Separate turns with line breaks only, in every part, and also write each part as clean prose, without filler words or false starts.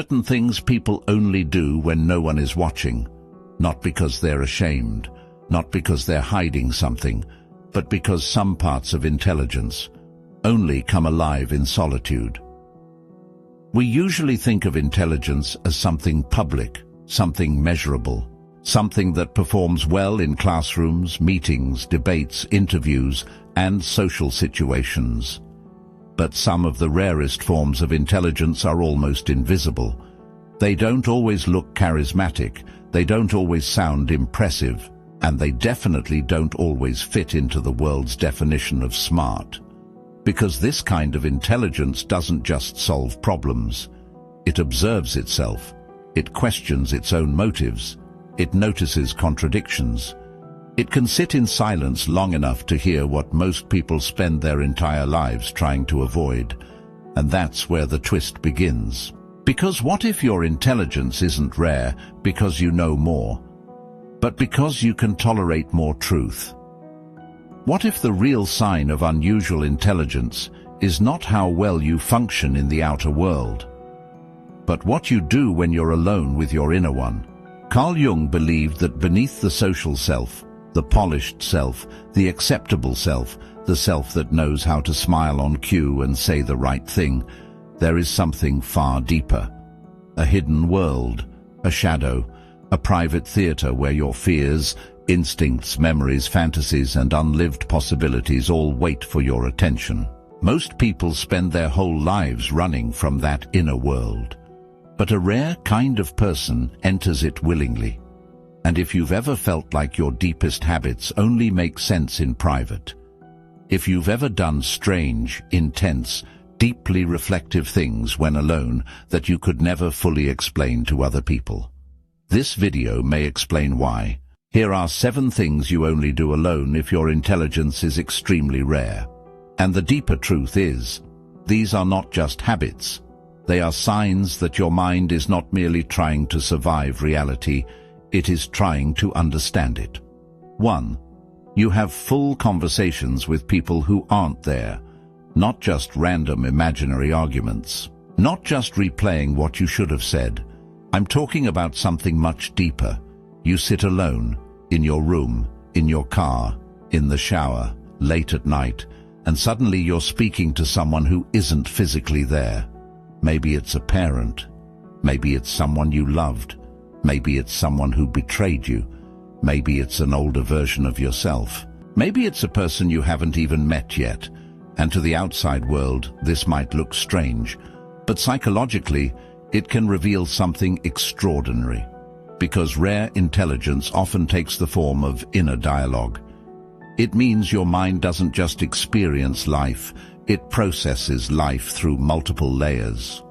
Certain things people only do when no one is watching, not because they're ashamed, not because they're hiding something, but because some parts of intelligence only come alive in solitude. We usually think of intelligence as something public, something measurable, something that performs well in classrooms, meetings, debates, interviews, and social situations. But some of the rarest forms of intelligence are almost invisible. They don't always look charismatic, they don't always sound impressive, and they definitely don't always fit into the world's definition of smart. Because this kind of intelligence doesn't just solve problems. It observes itself, it questions its own motives, it notices contradictions. It can sit in silence long enough to hear what most people spend their entire lives trying to avoid. And that's where the twist begins. Because what if your intelligence isn't rare because you know more, but because you can tolerate more truth? What if the real sign of unusual intelligence is not how well you function in the outer world, but what you do when you're alone with your inner one? Carl Jung believed that beneath the social self, the polished self, the acceptable self, the self that knows how to smile on cue and say the right thing, there is something far deeper. A hidden world, a shadow, a private theater where your fears, instincts, memories, fantasies, and unlived possibilities all wait for your attention. Most people spend their whole lives running from that inner world. But a rare kind of person enters it willingly. And if you've ever felt like your deepest habits only make sense in private, if you've ever done strange, intense, deeply reflective things when alone that you could never fully explain to other people, this video may explain why. Here are 7 things you only do alone if your intelligence is extremely rare. And the deeper truth is, these are not just habits. They are signs that your mind is not merely trying to survive reality, it is trying to understand it. 1. You have full conversations with people who aren't there, not just random imaginary arguments, not just replaying what you should have said. I'm talking about something much deeper. You sit alone, in your room, in your car, in the shower, late at night, and suddenly you're speaking to someone who isn't physically there. Maybe it's a parent. Maybe it's someone you loved. Maybe it's someone who betrayed you. Maybe it's an older version of yourself. Maybe it's a person you haven't even met yet. And to the outside world, this might look strange, but psychologically, it can reveal something extraordinary. Because rare intelligence often takes the form of inner dialogue. It means your mind doesn't just experience life, it processes life through multiple layers.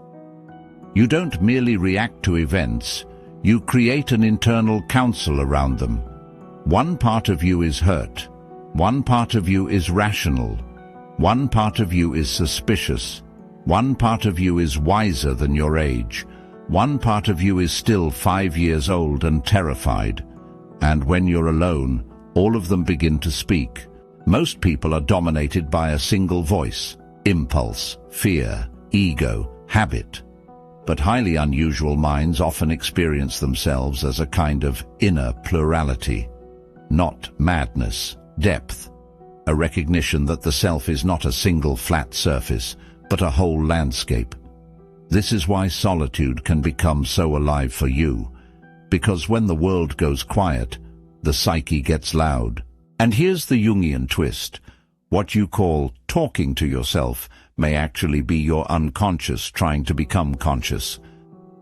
You don't merely react to events, you create an internal council around them. One part of you is hurt, one part of you is rational, one part of you is suspicious, one part of you is wiser than your age, one part of you is still 5 years old and terrified. And when you're alone, all of them begin to speak. Most people are dominated by a single voice: impulse, fear, ego, habit. But highly unusual minds often experience themselves as a kind of inner plurality. Not madness, depth. A recognition that the self is not a single flat surface, but a whole landscape. This is why solitude can become so alive for you, because when the world goes quiet, the psyche gets loud. And here's the Jungian twist. What you call talking to yourself may actually be your unconscious trying to become conscious.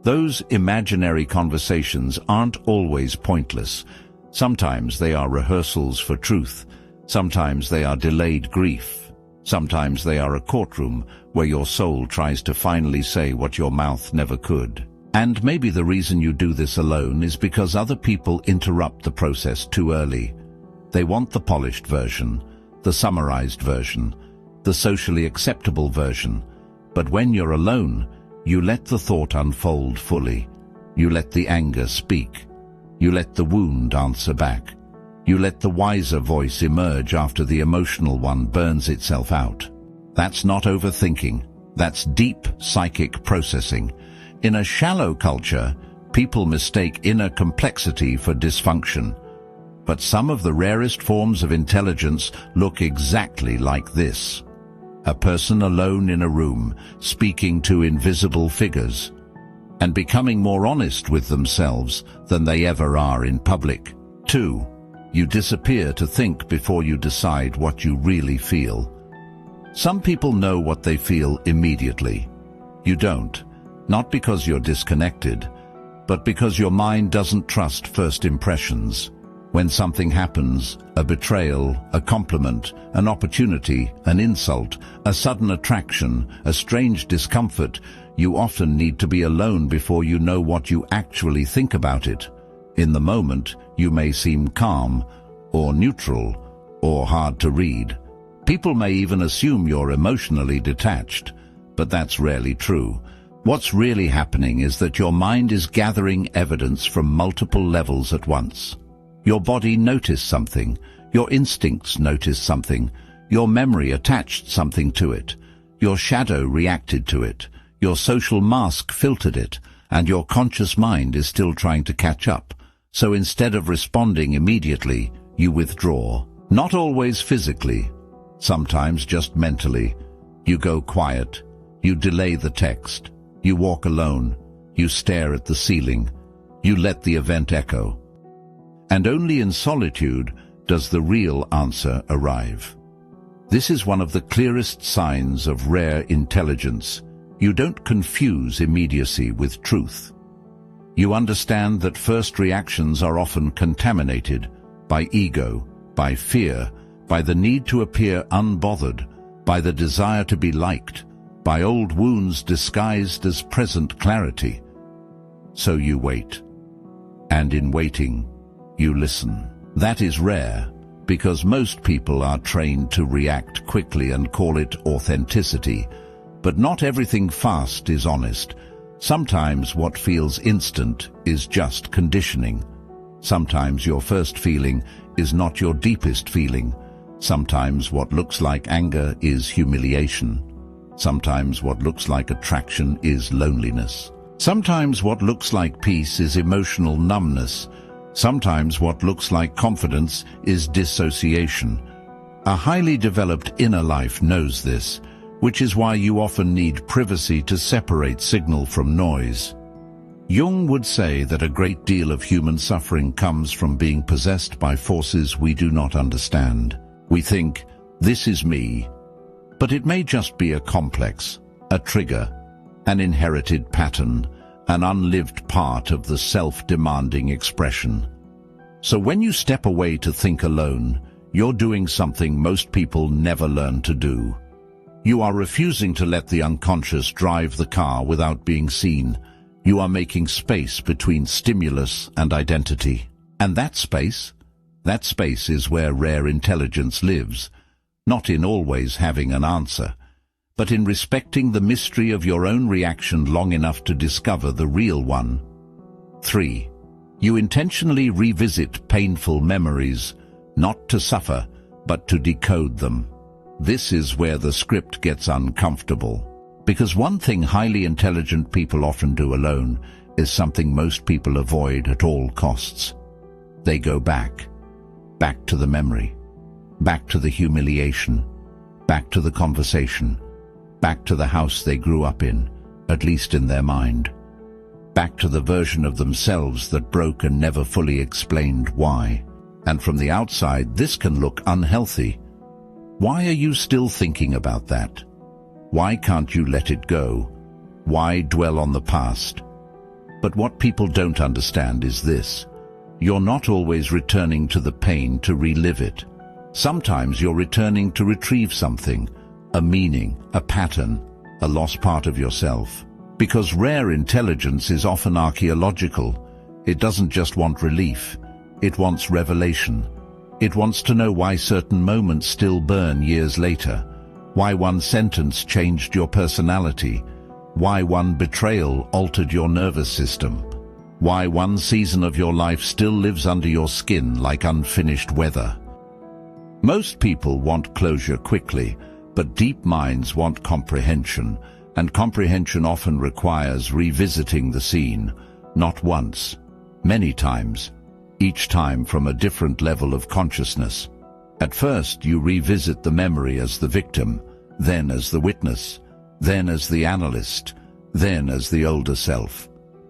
Those imaginary conversations aren't always pointless. Sometimes they are rehearsals for truth. Sometimes they are delayed grief. Sometimes they are a courtroom where your soul tries to finally say what your mouth never could. And maybe the reason you do this alone is because other people interrupt the process too early. They want the polished version, the summarized version, the socially acceptable version. But when you're alone, you let the thought unfold fully. You let the anger speak. You let the wound answer back. You let the wiser voice emerge after the emotional one burns itself out. That's not overthinking. That's deep psychic processing. In a shallow culture, people mistake inner complexity for dysfunction. But some of the rarest forms of intelligence look exactly like this. A person alone in a room, speaking to invisible figures, and becoming more honest with themselves than they ever are in public. 2. You disappear to think before you decide what you really feel. Some people know what they feel immediately. You don't, not because you're disconnected, but because your mind doesn't trust first impressions. When something happens, a betrayal, a compliment, an opportunity, an insult, a sudden attraction, a strange discomfort, you often need to be alone before you know what you actually think about it. In the moment, you may seem calm, or neutral, or hard to read. People may even assume you're emotionally detached, but that's rarely true. What's really happening is that your mind is gathering evidence from multiple levels at once. Your body noticed something, your instincts noticed something, your memory attached something to it, your shadow reacted to it, your social mask filtered it, and your conscious mind is still trying to catch up. So instead of responding immediately, you withdraw. Not always physically, sometimes just mentally. You go quiet, you delay the text, you walk alone, you stare at the ceiling, you let the event echo. And only in solitude does the real answer arrive. This is one of the clearest signs of rare intelligence. You don't confuse immediacy with truth. You understand that first reactions are often contaminated by ego, by fear, by the need to appear unbothered, by the desire to be liked, by old wounds disguised as present clarity. So you wait. And in waiting, you listen. That is rare, because most people are trained to react quickly and call it authenticity. But not everything fast is honest. Sometimes what feels instant is just conditioning. Sometimes your first feeling is not your deepest feeling. Sometimes what looks like anger is humiliation. Sometimes what looks like attraction is loneliness. Sometimes what looks like peace is emotional numbness. Sometimes what looks like confidence is dissociation. A highly developed inner life knows this, which is why you often need privacy to separate signal from noise. Jung would say that a great deal of human suffering comes from being possessed by forces we do not understand. We think, this is me, but it may just be a complex, a trigger, an inherited pattern, an unlived part of the self-demanding expression. So when you step away to think alone, you're doing something most people never learn to do. You are refusing to let the unconscious drive the car without being seen. You are making space between stimulus and identity. And that space is where rare intelligence lives, not in always having an answer, but in respecting the mystery of your own reaction long enough to discover the real one. 3. You intentionally revisit painful memories, not to suffer, but to decode them. This is where the script gets uncomfortable, because one thing highly intelligent people often do alone is something most people avoid at all costs. They go back to the memory, back to the humiliation, back to the conversation, back to the house they grew up in, at least in their mind, back to the version of themselves that broke and never fully explained why. And from the outside, this can look unhealthy. Why are you still thinking about that? Why can't you let it go? Why dwell on the past? But what people don't understand is this. You're not always returning to the pain to relive it. Sometimes you're returning to retrieve something, a meaning, a pattern, a lost part of yourself. Because rare intelligence is often archaeological. It doesn't just want relief. It wants revelation. It wants to know why certain moments still burn years later, why one sentence changed your personality, why one betrayal altered your nervous system, why one season of your life still lives under your skin like unfinished weather. Most people want closure quickly, but deep minds want comprehension, And comprehension often requires revisiting the scene, not once, many times, each time from a different level of consciousness. At first, you revisit the memory as the victim, then as the witness, then as the analyst, then as the older self,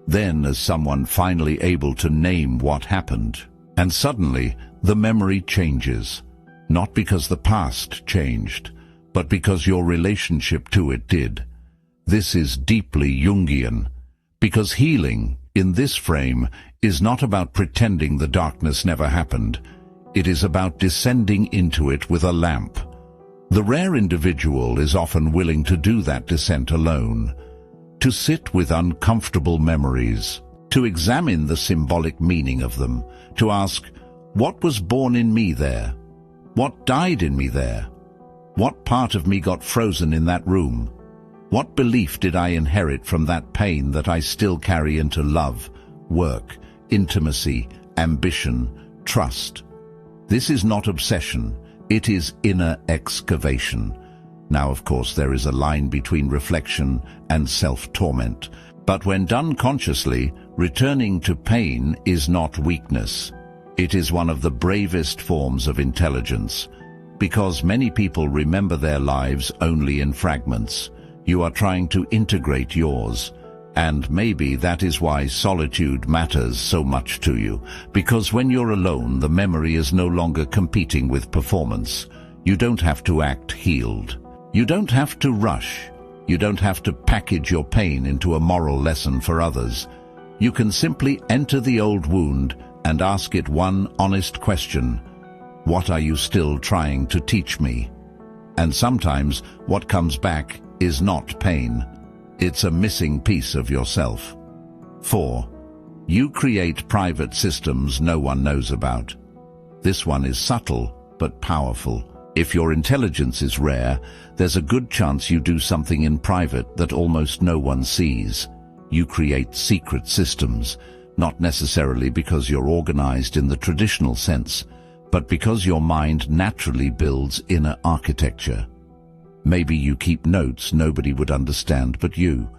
then as someone finally able to name what happened. And suddenly, the memory changes, not because the past changed, but because your relationship to it did. This is deeply Jungian, because healing, in this frame, is not about pretending the darkness never happened. It is about descending into it with a lamp. The rare individual is often willing to do that descent alone, to sit with uncomfortable memories, to examine the symbolic meaning of them, to ask, what was born in me there? What died in me there? What part of me got frozen in that room? What belief did I inherit from that pain that I still carry into love, work, intimacy, ambition, trust? This is not obsession, it is inner excavation. Now, of course, there is a line between reflection and self-torment, but when done consciously, returning to pain is not weakness. It is one of the bravest forms of intelligence, because many people remember their lives only in fragments. You are trying to integrate yours, and maybe that is why solitude matters so much to you, because when you're alone, the memory is no longer competing with performance. You don't have to act healed. You don't have to rush. You don't have to package your pain into a moral lesson for others. You can simply enter the old wound and ask it one honest question. What are you still trying to teach me? And sometimes what comes back is not pain. It's a missing piece of yourself. 4. You create private systems no one knows about. This one is subtle but powerful. If your intelligence is rare, there's a good chance you do something in private that almost no one sees. You create secret systems, not necessarily because you're organized in the traditional sense, but because your mind naturally builds inner architecture. Maybe you keep notes nobody would understand but you.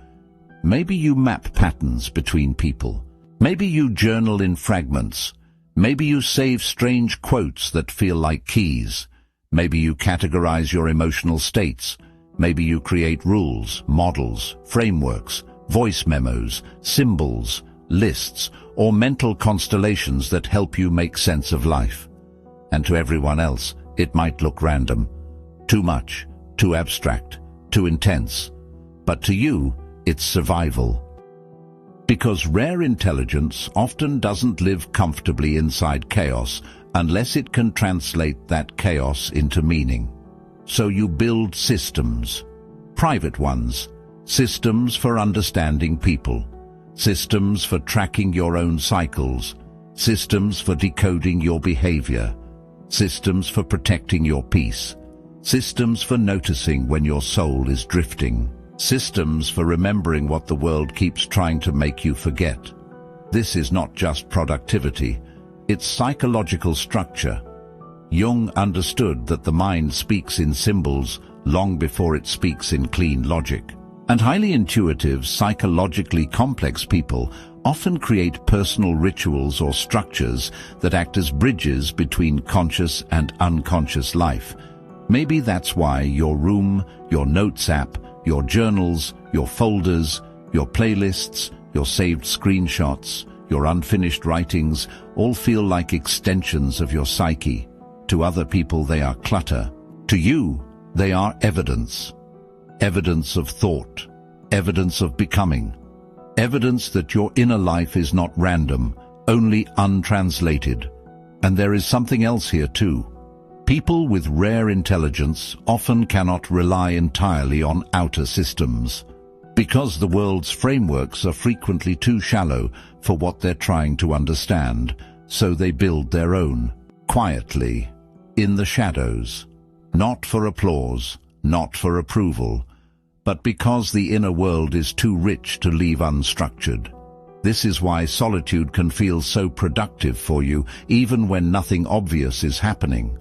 Maybe you map patterns between people. Maybe you journal in fragments. Maybe you save strange quotes that feel like keys. Maybe you categorize your emotional states. Maybe you create rules, models, frameworks, voice memos, symbols, lists, or mental constellations that help you make sense of life. And to everyone else, it might look random, too much, too abstract, too intense. But to you, it's survival. Because rare intelligence often doesn't live comfortably inside chaos unless it can translate that chaos into meaning. So you build systems, private ones, systems for understanding people, systems for tracking your own cycles, systems for decoding your behavior, systems for protecting your peace, systems for noticing when your soul is drifting, systems for remembering what the world keeps trying to make you forget. This is not just productivity, it's psychological structure. Jung understood that the mind speaks in symbols long before it speaks in clean logic. And highly intuitive, psychologically complex people often create personal rituals or structures that act as bridges between conscious and unconscious life. Maybe that's why your room, your notes app, your journals, your folders, your playlists, your saved screenshots, your unfinished writings all feel like extensions of your psyche. To other people they are clutter. To you, they are evidence. Evidence of thought, evidence of becoming, evidence that your inner life is not random, only untranslated. And there is something else here too. People with rare intelligence often cannot rely entirely on outer systems, because the world's frameworks are frequently too shallow for what they're trying to understand, so they build their own, quietly, in the shadows, not for applause, not for approval, but because the inner world is too rich to leave unstructured. This is why solitude can feel so productive for you, even when nothing obvious is happening.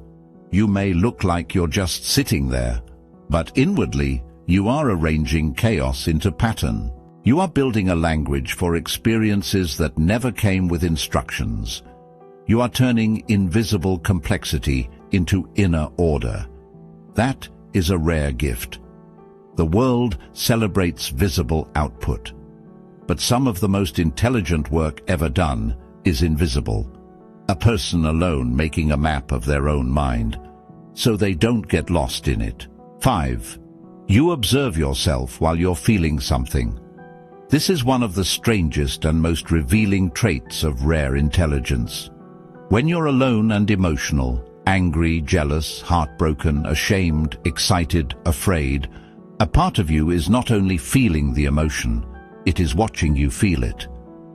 You may look like you're just sitting there, but inwardly, You are arranging chaos into pattern. You are building a language for experiences that never came with instructions. You are turning invisible complexity into inner order. That is a rare gift. The world celebrates visible output. But some of the most intelligent work ever done is invisible. A person alone making a map of their own mind, so they don't get lost in it. 5. You observe yourself while you're feeling something. This is one of the strangest and most revealing traits of rare intelligence. When you're alone and emotional, angry, jealous, heartbroken, ashamed, excited, afraid, a part of you is not only feeling the emotion, it is watching you feel it.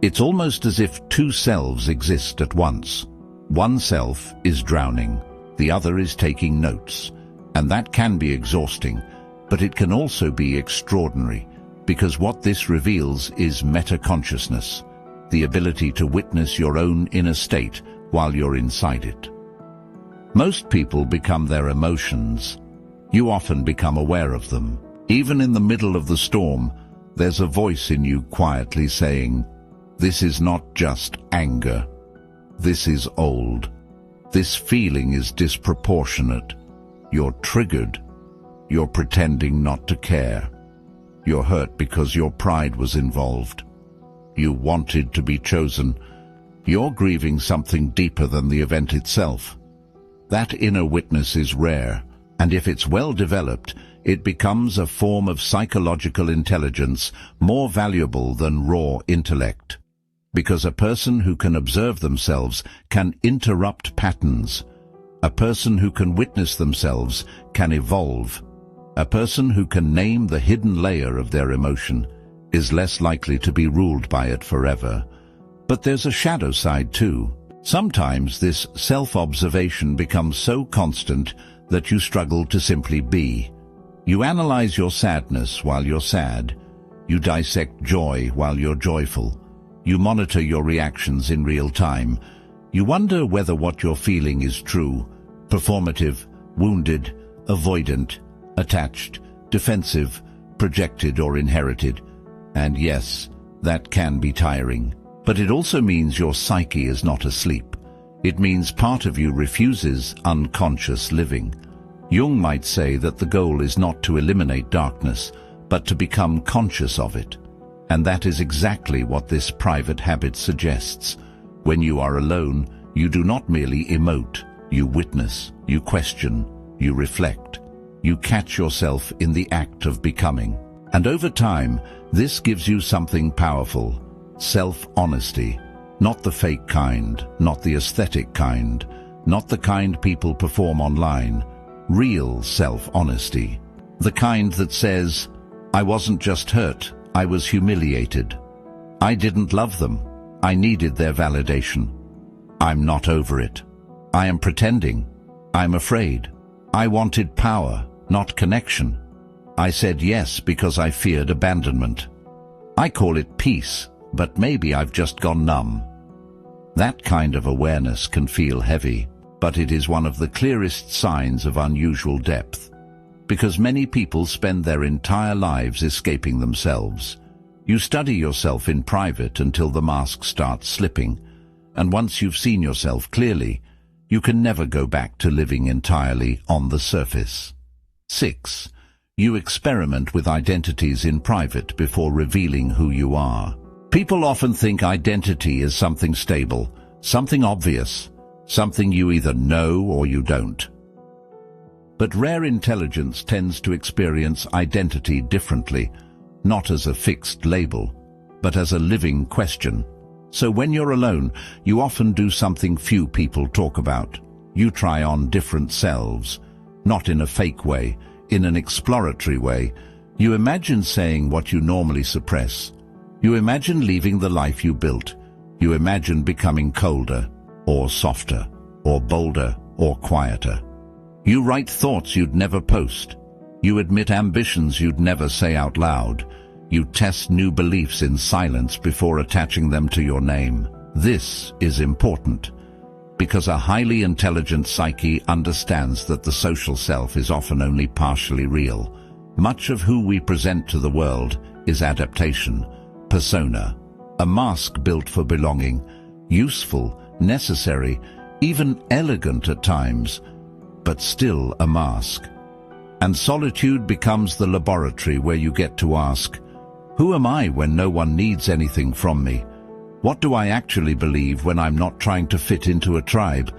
It's almost as if two selves exist at once. One self is drowning, the other is taking notes, and that can be exhausting, but it can also be extraordinary, because what this reveals is metaconsciousness, the ability to witness your own inner state while you're inside it. Most people become their emotions. You often become aware of them. Even in the middle of the storm, there's a voice in you quietly saying, "This is not just anger. This is old. This feeling is disproportionate. You're triggered. You're pretending not to care. You're hurt because your pride was involved. You wanted to be chosen. You're grieving something deeper than the event itself." That inner witness is rare, and if it's well developed, it becomes a form of psychological intelligence more valuable than raw intellect. Because a person who can observe themselves can interrupt patterns. A person who can witness themselves can evolve. A person who can name the hidden layer of their emotion is less likely to be ruled by it forever. But there's a shadow side too. Sometimes this self-observation becomes so constant that you struggle to simply be. You analyze your sadness while you're sad. You dissect joy while you're joyful. You monitor your reactions in real time. You wonder whether what you're feeling is true, performative, wounded, avoidant, attached, defensive, projected or inherited. And yes, that can be tiring. But it also means your psyche is not asleep. It means part of you refuses unconscious living. Jung might say that the goal is not to eliminate darkness, but to become conscious of it. And that is exactly what this private habit suggests. When you are alone, you do not merely emote. You witness, you question, you reflect. You catch yourself in the act of becoming. And over time, this gives you something powerful. Self-honesty. Not the fake kind, not the aesthetic kind, not the kind people perform online. Real self-honesty. The kind that says, "I wasn't just hurt, I was humiliated. I didn't love them. I needed their validation. I'm not over it. I am pretending. I'm afraid. I wanted power, not connection. I said yes because I feared abandonment. I call it peace, but maybe I've just gone numb." That kind of awareness can feel heavy, but it is one of the clearest signs of unusual depth. Because many people spend their entire lives escaping themselves. You study yourself in private until the mask starts slipping, and once you've seen yourself clearly, you can never go back to living entirely on the surface. 6. You experiment with identities in private before revealing who you are. People often think identity is something stable, something obvious, something you either know or you don't. But rare intelligence tends to experience identity differently, not as a fixed label, but as a living question. So when you're alone, you often do something few people talk about. You try on different selves, not in a fake way, in an exploratory way. You imagine saying what you normally suppress. You imagine leaving the life you built. You imagine becoming colder, or softer, or bolder, or quieter. You write thoughts you'd never post. You admit ambitions you'd never say out loud. You test new beliefs in silence before attaching them to your name. This is important, because a highly intelligent psyche understands that the social self is often only partially real. Much of who we present to the world is adaptation, persona, a mask built for belonging, useful, necessary, even elegant at times, but still a mask. And solitude becomes the laboratory where you get to ask, who am I when no one needs anything from me? What do I actually believe when I'm not trying to fit into a tribe?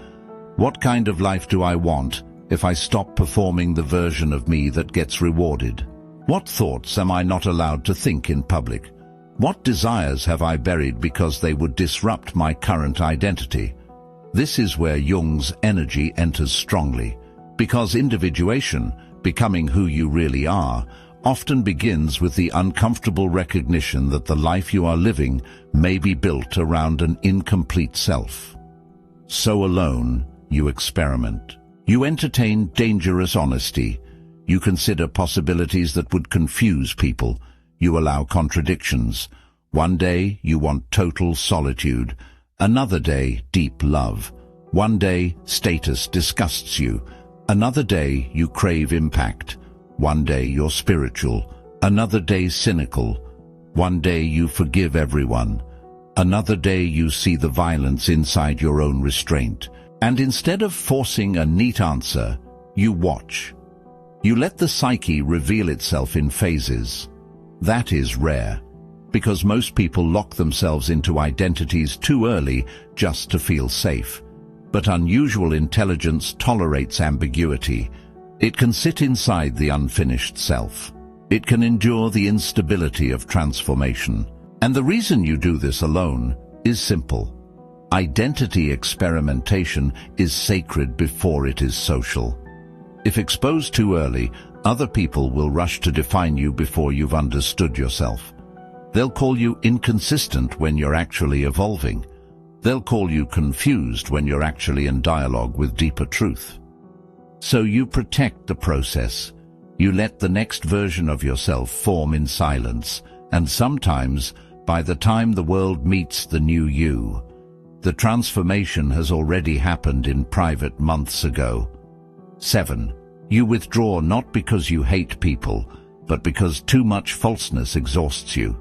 What kind of life do I want if I stop performing the version of me that gets rewarded? What thoughts am I not allowed to think in public? What desires have I buried because they would disrupt my current identity? This is where Jung's energy enters strongly, because individuation, becoming who you really are, often begins with the uncomfortable recognition that the life you are living may be built around an incomplete self. So alone, you experiment. You entertain dangerous honesty. You consider possibilities that would confuse people. You allow contradictions. One day you want total solitude. Another day, deep love. One day, status disgusts you. Another day, you crave impact. One day you're spiritual, another day cynical. One day you forgive everyone. Another day you see the violence inside your own restraint. And instead of forcing a neat answer, you watch. You let the psyche reveal itself in phases. That is rare, because most people lock themselves into identities too early just to feel safe. But unusual intelligence tolerates ambiguity. It can sit inside the unfinished self. It can endure the instability of transformation. And the reason you do this alone is simple. Identity experimentation is sacred before it is social. If exposed too early, other people will rush to define you before you've understood yourself. They'll call you inconsistent when you're actually evolving. They'll call you confused when you're actually in dialogue with deeper truth. So you protect the process. You let the next version of yourself form in silence, and sometimes, by the time the world meets the new you, the transformation has already happened in private months ago. 7. You withdraw not because you hate people, but because too much falseness exhausts you.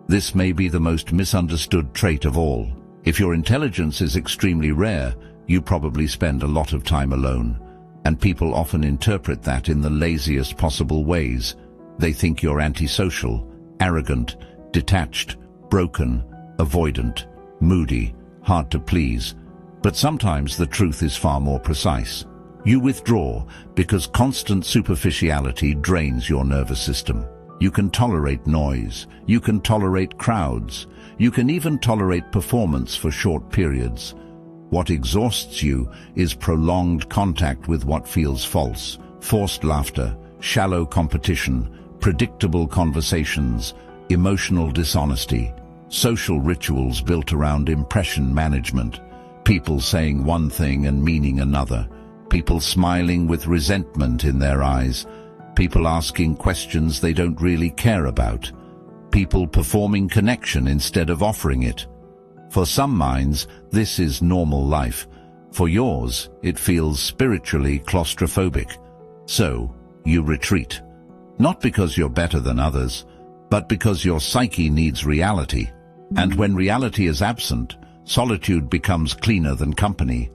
This may be the most misunderstood trait of all. If your intelligence is extremely rare, you probably spend a lot of time alone. And people often interpret that in the laziest possible ways. They think you're antisocial, arrogant, detached, broken, avoidant, moody, hard to please. But sometimes the truth is far more precise. You withdraw because constant superficiality drains your nervous system. You can tolerate noise. You can tolerate crowds. You can even tolerate performance for short periods. What exhausts you is prolonged contact with what feels false, forced laughter, shallow competition, predictable conversations, emotional dishonesty, social rituals built around impression management, people saying one thing and meaning another, people smiling with resentment in their eyes, people asking questions they don't really care about, people performing connection instead of offering it. For some minds, this is normal life. For yours, it feels spiritually claustrophobic. So, you retreat. Not because you're better than others, but because your psyche needs reality. And when reality is absent, solitude becomes cleaner than company.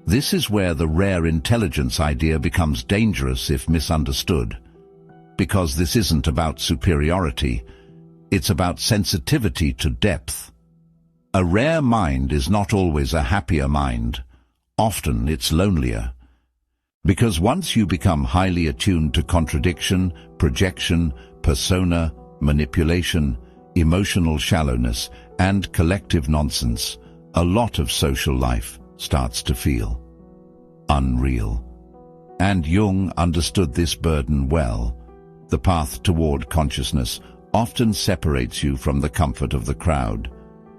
This is where the rare intelligence idea becomes dangerous if misunderstood. Because this isn't about superiority, it's about sensitivity to depth. A rare mind is not always a happier mind. Often it's lonelier. Because once you become highly attuned to contradiction, projection, persona, manipulation, emotional shallowness, and collective nonsense, a lot of social life starts to feel unreal. And Jung understood this burden well. The path toward consciousness often separates you from the comfort of the crowd.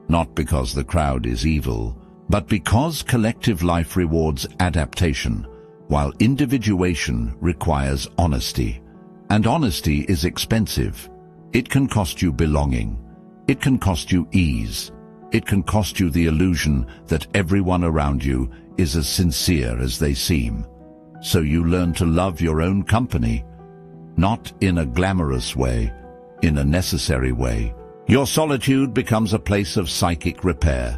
Not because the crowd is evil, but because collective life rewards adaptation, while individuation requires honesty. And honesty is expensive. It can cost you belonging. It can cost you ease. It can cost you the illusion that everyone around you is as sincere as they seem. So you learn to love your own company. Not in a glamorous way, in a necessary way. Your solitude becomes a place of psychic repair.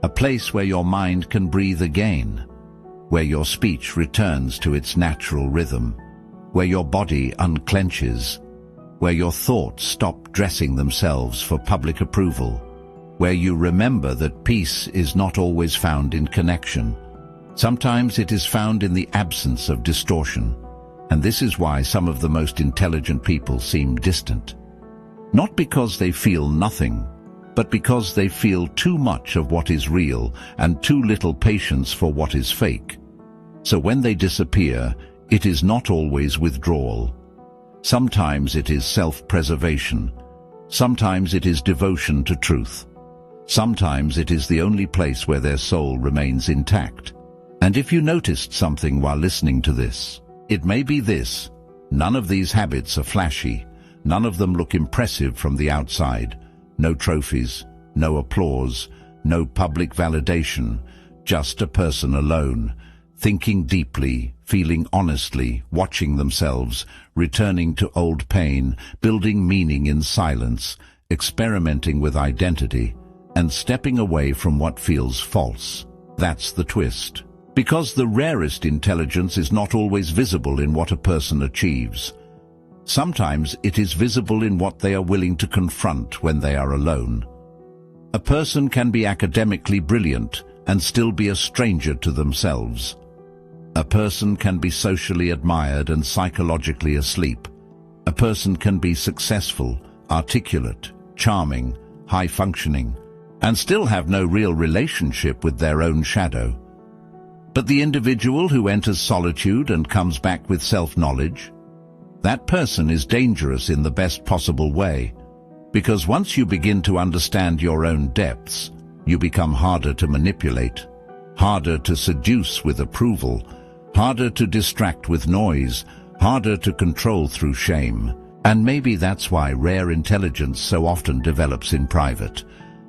A place where your mind can breathe again, where your speech returns to its natural rhythm, where your body unclenches, where your thoughts stop dressing themselves for public approval, where you remember that peace is not always found in connection. Sometimes it is found in the absence of distortion, and this is why some of the most intelligent people seem distant. Not because they feel nothing, but because they feel too much of what is real and too little patience for what is fake. So when they disappear, it is not always withdrawal. Sometimes it is self-preservation. Sometimes it is devotion to truth. Sometimes it is the only place where their soul remains intact. And if you noticed something while listening to this, it may be this: none of these habits are flashy. None of them look impressive from the outside. No trophies, no applause, no public validation. Just a person alone, thinking deeply, feeling honestly, watching themselves, returning to old pain, building meaning in silence, experimenting with identity, and stepping away from what feels false. That's the twist. Because the rarest intelligence is not always visible in what a person achieves. Sometimes it is visible in what they are willing to confront when they are alone. A person can be academically brilliant and still be a stranger to themselves. A person can be socially admired and psychologically asleep. A person can be successful, articulate, charming, high-functioning, and still have no real relationship with their own shadow. But the individual who enters solitude and comes back with self-knowledge, that person is dangerous in the best possible way, because once you begin to understand your own depths, you become harder to manipulate, harder to seduce with approval, harder to distract with noise, harder to control through shame. And maybe that's why rare intelligence so often develops in private,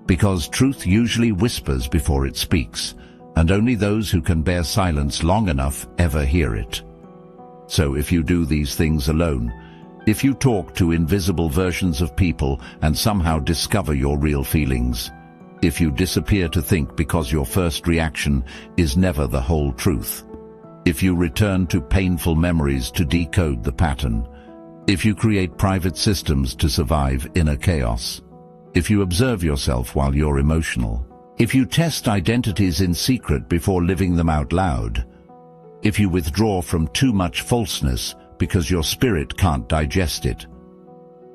because truth usually whispers before it speaks, and only those who can bear silence long enough ever hear it. So if you do these things alone, if you talk to invisible versions of people and somehow discover your real feelings, if you disappear to think because your first reaction is never the whole truth, if you return to painful memories to decode the pattern, if you create private systems to survive inner chaos, if you observe yourself while you're emotional, if you test identities in secret before living them out loud, if you withdraw from too much falseness because your spirit can't digest it,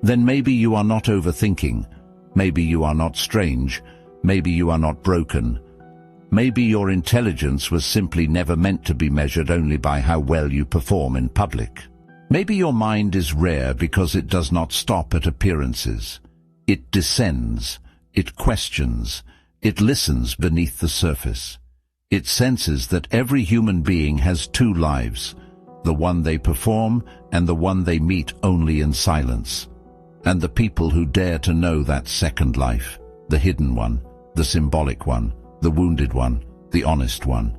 then maybe you are not overthinking, maybe you are not strange, maybe you are not broken, maybe your intelligence was simply never meant to be measured only by how well you perform in public. Maybe your mind is rare because it does not stop at appearances. It descends, it questions, it listens beneath the surface. It senses that every human being has two lives, the one they perform and the one they meet only in silence. And the people who dare to know that second life, the hidden one, the symbolic one, the wounded one, the honest one,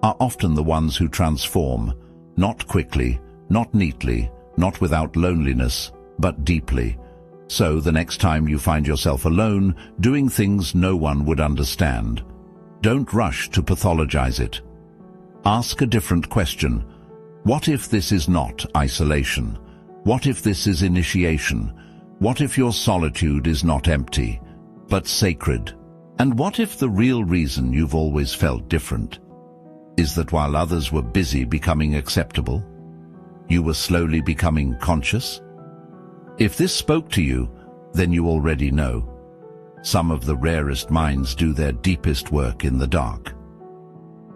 are often the ones who transform, not quickly, not neatly, not without loneliness, but deeply. So the next time you find yourself alone, doing things no one would understand, don't rush to pathologize it. Ask a different question. What if this is not isolation? What if this is initiation? What if your solitude is not empty, but sacred? And what if the real reason you've always felt different is that while others were busy becoming acceptable, you were slowly becoming conscious? If this spoke to you, then you already know. Some of the rarest minds do their deepest work in the dark.